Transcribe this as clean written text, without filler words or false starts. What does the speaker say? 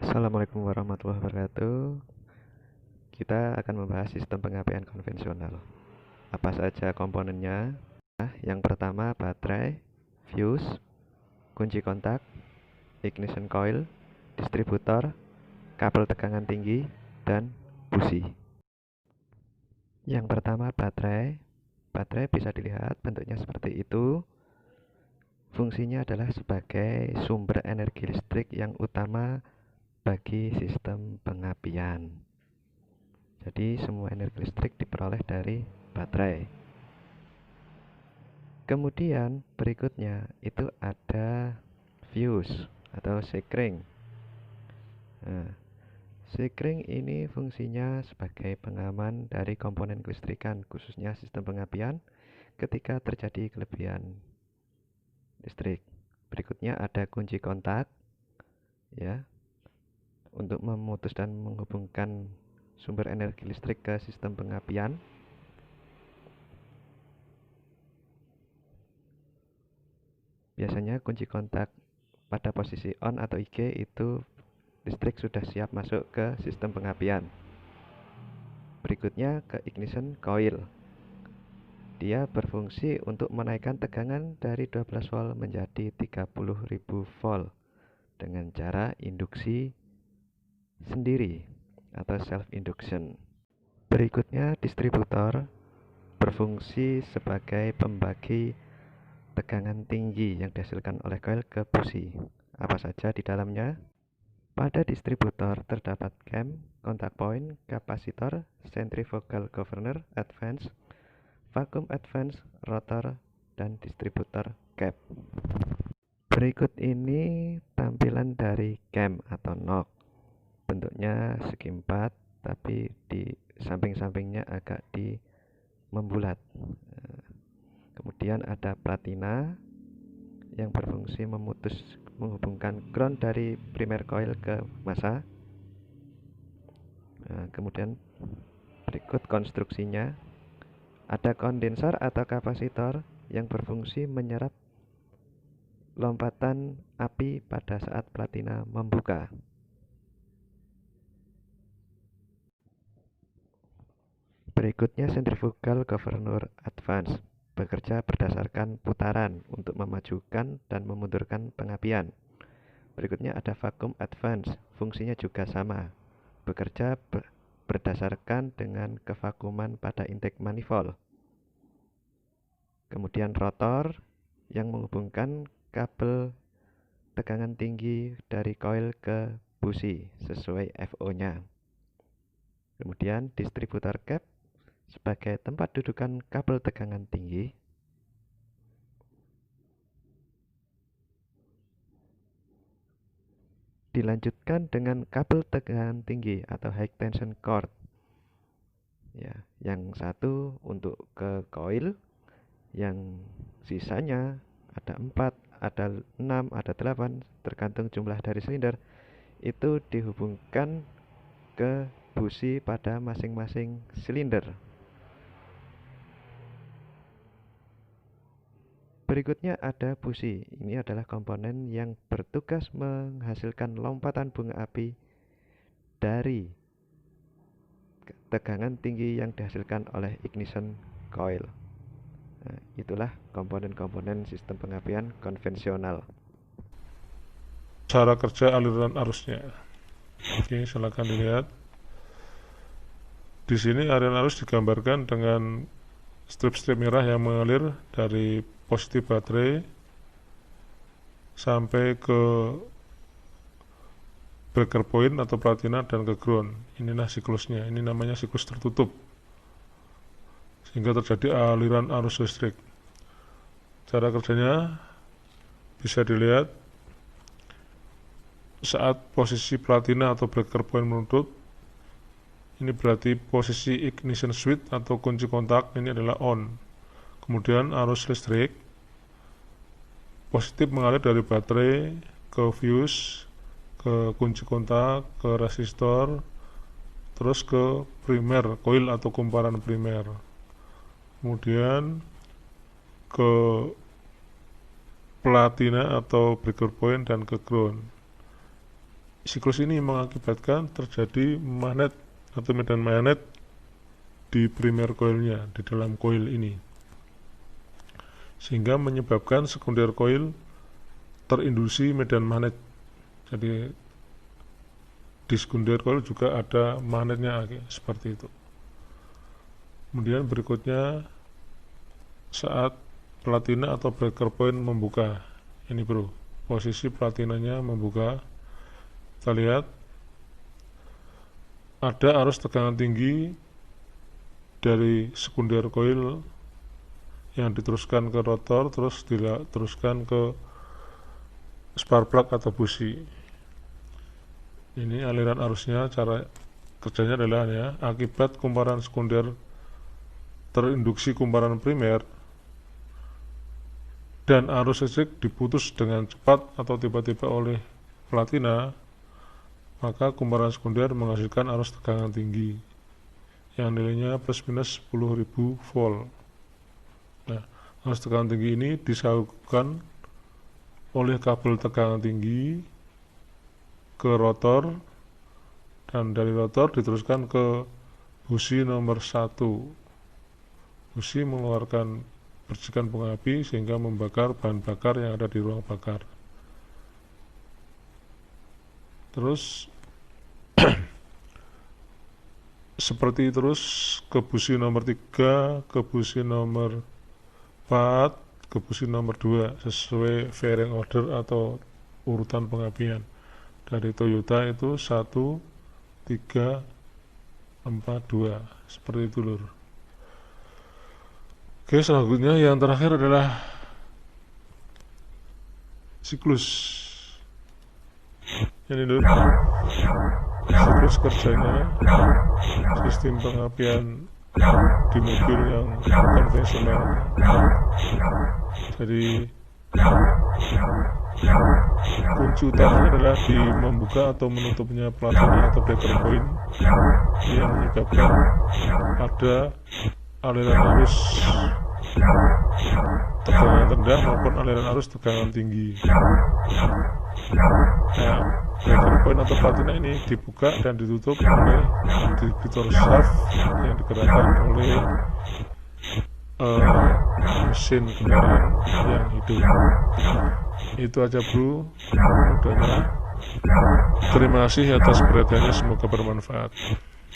Assalamualaikum warahmatullahi wabarakatuh. Kita akan membahas sistem pengapian konvensional. Apa saja komponennya? Yang pertama baterai, fuse, kunci kontak, ignition coil, distributor, kabel tegangan tinggi, dan busi. Yang pertama baterai. Baterai bisa dilihat bentuknya seperti itu. Fungsinya adalah sebagai sumber energi listrik yang utama bagi sistem pengapian. Jadi semua energi listrik diperoleh dari baterai. Kemudian berikutnya itu ada fuse atau sekring. Nah, sekring ini fungsinya sebagai pengaman dari komponen kelistrikan, khususnya sistem pengapian ketika terjadi kelebihan listrik. Berikutnya ada kunci kontak, ya, untuk memutus dan menghubungkan sumber energi listrik ke sistem pengapian. Biasanya kunci kontak pada posisi on atau IG itu listrik sudah siap masuk ke sistem pengapian. Berikutnya ke ignition coil. Dia berfungsi untuk menaikkan tegangan dari 12 volt menjadi 30.000 volt dengan cara induksi sendiri atau self induction. Berikutnya distributor berfungsi sebagai pembagi tegangan tinggi yang dihasilkan oleh coil ke busi. Apa saja di dalamnya? Pada distributor terdapat cam, kontak point, kapasitor, centrifugal governor, advance, vacuum advance, rotor, dan distributor cap. Berikut ini tampilan dari cam atau knock. Bentuknya segi empat, tapi di samping-sampingnya agak membulat. Kemudian ada platina yang berfungsi menghubungkan ground dari primer coil ke massa. Kemudian berikut konstruksinya. Ada kondensor atau kapasitor yang berfungsi menyerap lompatan api pada saat platina membuka. Berikutnya centrifugal governor advance bekerja berdasarkan putaran untuk memajukan dan memundurkan pengapian. Berikutnya ada vacuum advance, fungsinya juga sama, bekerja berdasarkan dengan kevakuuman pada intake manifold. Kemudian rotor yang menghubungkan kabel tegangan tinggi dari coil ke busi sesuai FO-nya. Kemudian distributor cap sebagai tempat dudukan kabel tegangan tinggi. Dilanjutkan dengan kabel tegangan tinggi atau high tension cord. Ya, yang satu untuk ke coil, yang sisanya ada 4, ada 6, ada 8, tergantung jumlah dari silinder, itu dihubungkan ke busi pada masing-masing silinder. Berikutnya ada busi. Ini adalah komponen yang bertugas menghasilkan lompatan bunga api dari tegangan tinggi yang dihasilkan oleh ignition coil. Nah, itulah komponen-komponen sistem pengapian konvensional. Cara kerja aliran arusnya. Oke, silakan dilihat. Di sini aliran arus digambarkan dengan strip-strip merah yang mengalir dari positif baterai sampai ke breaker point atau platina dan ke ground. Inilah siklusnya. Ini namanya siklus tertutup, sehingga terjadi aliran arus listrik. Cara kerjanya bisa dilihat saat posisi platina atau breaker point menutup. Ini berarti posisi ignition switch atau kunci kontak ini adalah on. Kemudian arus listrik positif mengalir dari baterai ke fuse, ke kunci kontak, ke resistor, terus ke primer coil atau kumparan primer. Kemudian ke platina atau breaker point dan ke ground. siklus ini mengakibatkan terjadi magnet atau medan magnet di primer coilnya, di dalam coil ini, sehingga menyebabkan sekunder coil terinduksi medan magnet. Jadi di sekunder coil juga ada magnetnya seperti itu. Kemudian berikutnya saat platina atau breaker point membuka, ini bro, posisi platinanya membuka, kita lihat ada arus tegangan tinggi dari sekunder coil yang diteruskan ke rotor, terus diteruskan ke spark plug atau busi. Ini aliran arusnya, cara kerjanya adalah ya, akibat kumparan sekunder terinduksi kumparan primer dan arus listrik diputus dengan cepat atau tiba-tiba oleh platina, maka kumparan sekunder menghasilkan arus tegangan tinggi yang nilainya plus minus 10.000 volt. Nah, arus tegangan tinggi ini disalurkan oleh kabel tegangan tinggi ke rotor, dan dari rotor diteruskan ke busi nomor 1. Busi mengeluarkan percikan bunga api sehingga membakar bahan bakar yang ada di ruang bakar. Terus seperti terus ke busi nomor 3, ke busi nomor 4, ke busi nomor 2 sesuai fairing order atau urutan pengapian. Dari Toyota itu 1, 3, 4, 2, seperti itu lur. Oke, selanjutnya yang terakhir adalah siklus. Ini lur, siklus kerjanya sistem pengapian di mobil yang konvensional. Jadi kunci utamanya adalah di membuka atau menutupnya platina atau breaker point yang menyebabkan ada aliran arus tegangan rendah maupun aliran arus tegangan tinggi. Nah, breaker point atau platina ini dibuka dan ditutup oleh distributor shaft yang digerakkan oleh mesin kendaraan yang hidup. Itu aja bro, mudahnya. Terima kasih atas perhatiannya, semoga bermanfaat.